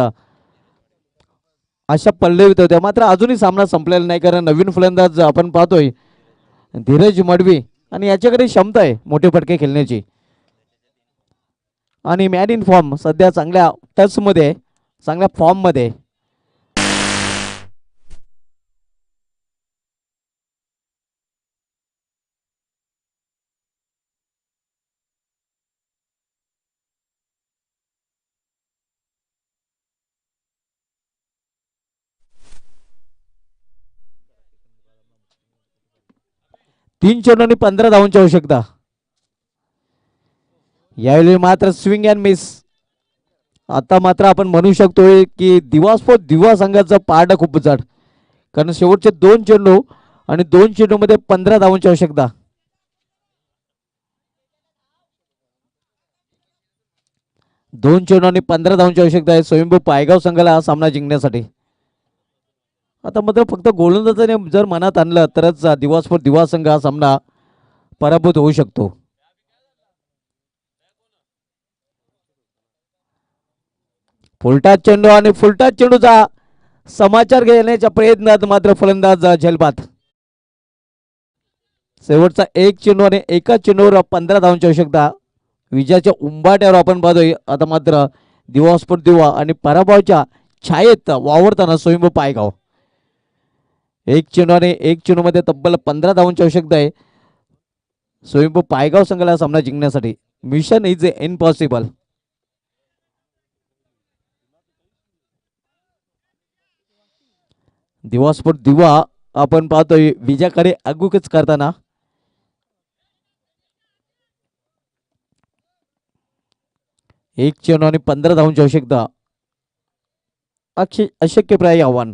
अशा पल्लवीत होत्या. मात्र अजूनही सामना संपलेला नाही, कारण नवीन फलंदाज आपण पाहतोय धीरज मडवी आणि याच्याकडे क्षमता आहे मोठे फटके खेळण्याची. आणि मॅन इन फॉर्म सध्या चांगल्या टच मध्ये, चांगल्या फॉर्म मध्ये. तीन चेंडू आणि 15 धावांची आवश्यकता. यावेळी मात्र स्विंग अँड मिस. आता मात्र आपण म्हणू शकतोय की दिवा संघाचा पारडा खूप जड, कारण शेवटचे 2 चेंडू आणि 2 चेंडू मध्ये 15 धावांची आवश्यकता. 2 चेंडू आणि 15 धावांची आवश्यकता आहे स्वयंभू पायगाव संघाला हा सामना जिंकण्यासाठी. आता मात्र फक्त गोलंदाजाने जर मनात आणलं तरच दिवा संघ हा सामना पराभूत होऊ शकतो. फुलटा चेंडू आणि फुलटा चेंडूचा समाचार घेण्याच्या प्रयत्नात मात्र फलंदाज झेलबाद. शेवटचा एक चेंडू आणि एका चेंडूवर 15 धावांची आवश्यकता. विजयाच्या उंबाट्यावर आपण पाहतोय आता मात्र दिवा स्पोर्ट दिवा आणि पराभवाच्या छायेत वावरताना स्वयंभू पायगाव. एक चेंडू आणि एक चेंडू मध्ये तब्बल 15 धावांची आवश्यकता आहे स्वयंभू पायगाव संघाला सामना जिंकण्यासाठी. Mission is impossible. दिवा स्पोर्ट दिवा आपण पाहतोय विजयाकडे आगुकच करताना. एक चेंडू आणि 15 धावांची आवश्यकता. अशक्यप्राय आव्हान.